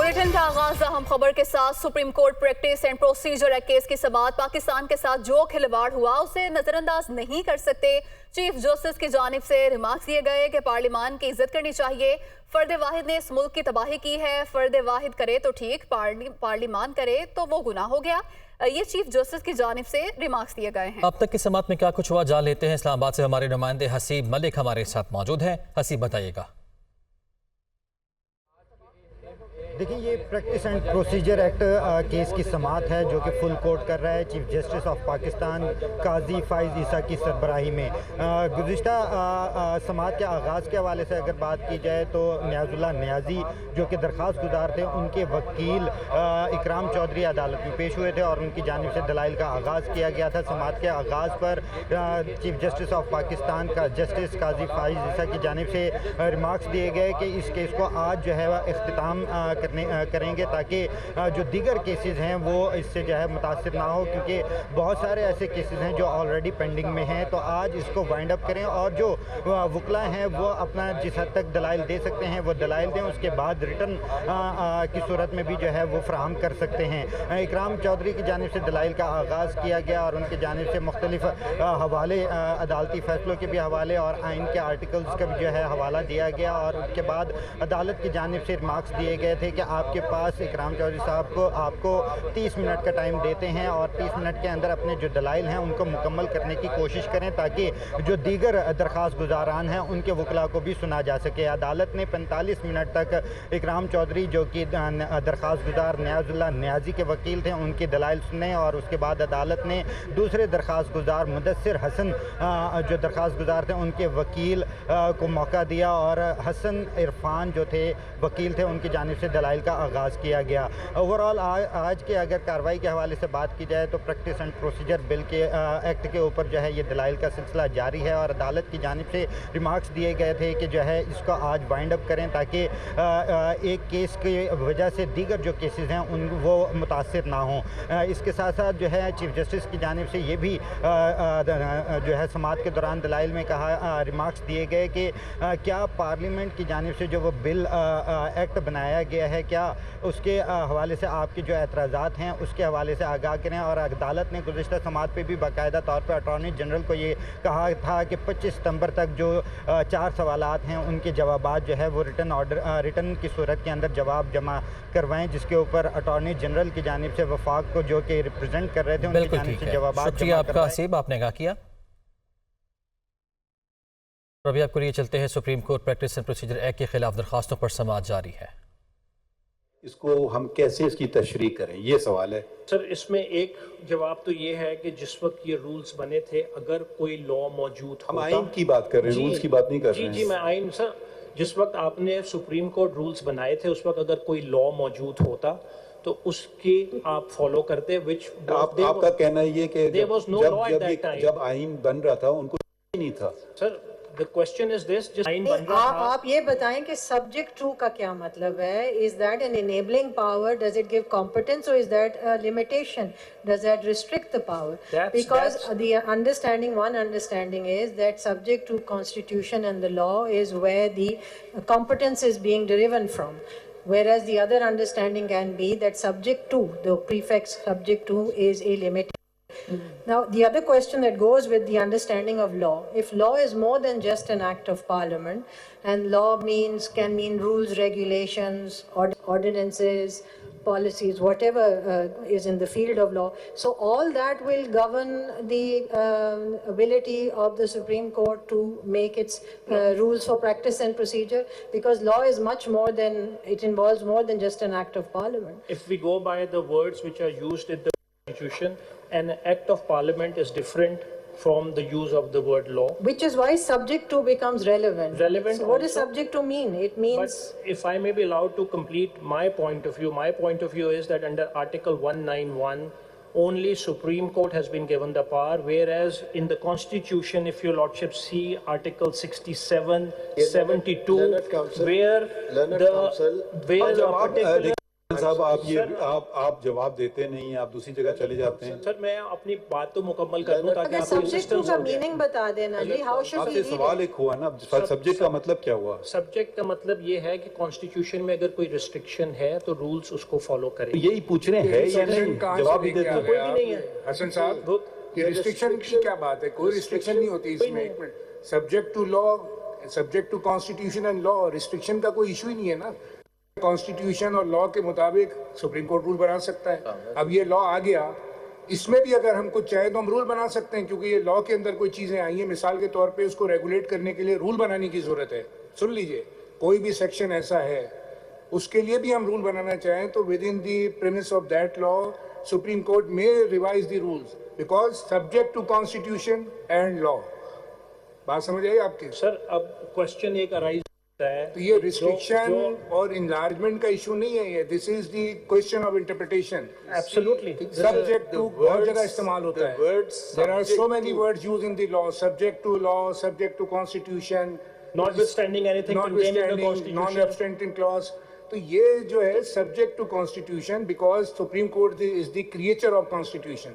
Bulletin का आगाज अहम खबर के साथ। Supreme court practice and procedure act case की समाअत। पाकिस्तान के साथ जो खिलवाड़ हुआ उसे नजरअंदाज नहीं कर सकते। चीफ जस्टिस की जानिब से रिमार्क्स दिए गए कि पार्लियामान की इज्जत करनी चाहिए। फर्द वाहिद ने इस मुल्क की तबाही की है। फर्द वाहिद करे तो ठीक, पार्लियामान करे तो वो गुनाह हो गया। ये चीफ जस्टिस की जानिब से रिमार्क्स दिए गए हैं। अब तक की समाअत में क्या कुछ हुआ जान लेते हैं। इस्लामाबाद से हमारे नुमाइंदे हसीब मलिक हमारे साथ मौजूद हैं। हसीब बताइएगा। देखिए, ये practice and procedure act case की समाअत है जो कि फुल कोर्ट कर रहा है चीफ जस्टिस ऑफ पाकिस्तान काजी फाइज ईसा की सरबराही में। गुज़िश्ता समाअत के आगाज़ के हवाले से अगर बात की जाए तो नियाज़ुल्लाह नियाज़ी जो कि दरख्वास्त गुजार थे, उनके वकील इकराम चौधरी अदालत में पेश हुए थे और उनकी जानिब से दलाइल का आगाज़ किया गया था। समाअत के आगाज़ पर चीफ जस्टिस ऑफ पाकिस्तान का जस्टिस काजी फाइज ईसा की जानिब से रिमार्क्स दिए गए कि इस केस को आज जो है वह इख्तिताम करेंगे ताकि जो दीगर केसेस हैं वो इससे जो है मुतासिर ना हो, क्योंकि बहुत सारे ऐसे केसेस हैं जो ऑलरेडी पेंडिंग में हैं। तो आज इसको वाइंड अप करें और जो वकला हैं वो अपना जिस हद तक दलाइल दे सकते हैं वो दलाइल दें, उसके बाद रिटर्न की सूरत में भी जो है वो फराहम कर सकते हैं। इकराम चौधरी की जानिब से दलाइल का आगाज़ किया गया और उनकी जानिब से मुख्तलिफ हवाले, अदालती फैसलों के भी हवाले और आइन के आर्टिकल्स का भी जो है हवाला दिया गया और उसके बाद अदालत की जानिब से रिमार्क्स दिए गए थे कि आपके पास इकराम चौधरी साहब को आपको 30 मिनट का टाइम देते हैं और 30 मिनट के अंदर अपने जो दलाइल हैं उनको मुकम्मल करने की कोशिश करें ताकि जो दीगर दरख्वास्त गुजारान हैं उनके वकला को भी सुना जा सके। अदालत ने 45 मिनट तक इकराम चौधरी जो कि दरख्वास्त गुजार नियाज़ुल्लाह नियाज़ी के वकील थे उनकी दलाइल सुने और उसके बाद अदालत ने दूसरे दरख्वास्त गुजार मुदस्सिर हसन जो दरख्वास्त गुजार थे उनके वकील को मौका दिया और हसन इरफान जो थे वकील थे उनकी जानिब से दलाइल का आगाज़ किया गया। ओवरऑल आज के अगर कार्रवाई के हवाले से बात की जाए तो प्रैक्टिस एंड प्रोसीजर बिल के एक्ट के ऊपर जो है ये दलाइल का सिलसिला जारी है और अदालत की जानिब से रिमार्क्स दिए गए थे कि जो है इसको आज वाइंड अप करें ताकि एक केस की वजह से दीगर जो केसेस हैं उन वो मुतासिर ना हों। इसके साथ साथ जो है चीफ जस्टिस की जानिब से ये भी जो है समाअत के दौरान दलाइल में कहा रिमार्क्स दिए गए कि क्या पार्लियामेंट की जानिब से जो वो बिल एक्ट बनाया गया है क्या उसके हवाले से आपके जो एतराज़ात हैं उसके हवाले से आगाह करें। और अदालत ने गुज़िश्ता समाअत पे भी बाकायदा तौर पर अटॉर्नी जनरल को ये कहा था कि 25 सितंबर तक जो 4 सवालात हैं उनके जवाबात जो है वो रिटर्न की सूरत के अंदर जवाब जमा करवाएं, जिसके ऊपर अटॉर्नी जनरल की जानिब से वफाक को जो कि रिप्रेजेंट कर रहे थे उनकी जानिब से जवाबात शुक्रिया आपका हसीब, आपने कहा किया। अभी आपको लिए चलते हैं supreme court practice and procedure act के खिलाफ दरखास्तों पर समाअत जारी है। इसको हम कैसे इसकी तशरीह करें, ये सवाल है सर। इसमें एक जवाब तो ये है कि जिस वक्त ये रूल्स बने थे अगर कोई लॉ मौजूद हम आइन की बात कर रहे हैं, रूल्स की बात नहीं कर रहे हैं। जी मैं आइन सर, जिस वक्त आपने सुप्रीम कोर्ट रूल्स बनाए थे उस वक्त अगर कोई लॉ मौजूद होता तो उसके आप फॉलो करते विच आपका कहना ये कि जब आइन बन रहा था उनको नहीं था sir. The question is this, आप ये बताएं कि subject to का क्या मतलब है? Is that an enabling power? Does it give competence or is that a limitation? Does that restrict the power? Because the one understanding is that subject to constitution and the law is where the competence is being driven from. Whereas the other understanding can be that subject to, the prefix subject to is a limitation. Now, the other question that goes with the understanding of law, if law is more than just an act of parliament, and law can mean rules, regulations, ordinances, policies, whatever is in the field of law, so all that will govern the ability of the Supreme Court to make its rules for practice and procedure, because law is much more than, it involves more than just an act of parliament. If we go by the words which are used in the Constitution, an act of parliament is different from the use of the word law. Which is why subject to becomes relevant. So what does subject to mean? It means... But if I may be allowed to complete my point of view is that under Article 191, only Supreme Court has been given the power, whereas in the Constitution, if your Lordship see Article 67, 72, where the particular... صاحب آپ جواب دیتے نہیں, آپ دوسری جگہ چلے جاتے ہیں. سر میں اپنی بات تو مکمل کر دوں تاکہ اگر آپ کو سبجیکٹ ٹو کا میننگ بتا دینا جی, ہاؤ شوڈ آپ وی سے ریڈ سوال ایک ہوا نا, سبجیکٹ کا مطلب کیا ہوا؟ سبجیکٹ کا مطلب یہ ہے کہ کانسٹیٹیوشن میں اگر کوئی ریسٹرکشن ہے تو رولز اس کو فالو کریں. یہی پوچھ رہے ہیں یا نہیں, جواب بھی دیتے کوئی بھی نہیں ہے. حسن صاحب یہ ریسٹرکشن کی کیا بات ہے؟ کوئی ریسٹرکشن نہیں ہوتی اس میں. Subject to law, subject to constitution and law, restriction کا کوئی ایشو ہی نہیں ہے نا. کانسٹیٹیوشن اور لا کے مطابق سپریم کورٹ رول بنا سکتا ہے. اب یہ لا آ گیا, اس میں بھی اگر ہم کچھ چاہیں تو ہم رول بنا سکتے ہیں, کیونکہ یہ لا کے اندر کوئی چیزیں آئی ہیں, مثال کے طور پہ اس کو ریگولیٹ کرنے کے لیے رول بنانے کی ضرورت ہے. سن لیجئے, کوئی بھی سیکشن ایسا ہے اس کے لیے بھی ہم رول بنانا چاہیں تو within the premises of that law Supreme Court میں revise the rules because subject to constitution and law. بات سمجھ آئی آپ کی؟ سر اب کوشچن ایک ارائز ہوتا ہے تو یہ ریسٹرکشن اور انلارجمنٹ کا ایشو نہیں ہے, یہ this is the question of interpretation. Absolutely subject to ہر جگہ استعمال ہوتا ہے. There are so many words use in the law, subject to law, subject to constitution, notwithstanding anything contained in the constitution. non-abstention clause. تو یہ جو ہے subject to constitution because supreme court is the creature of constitution.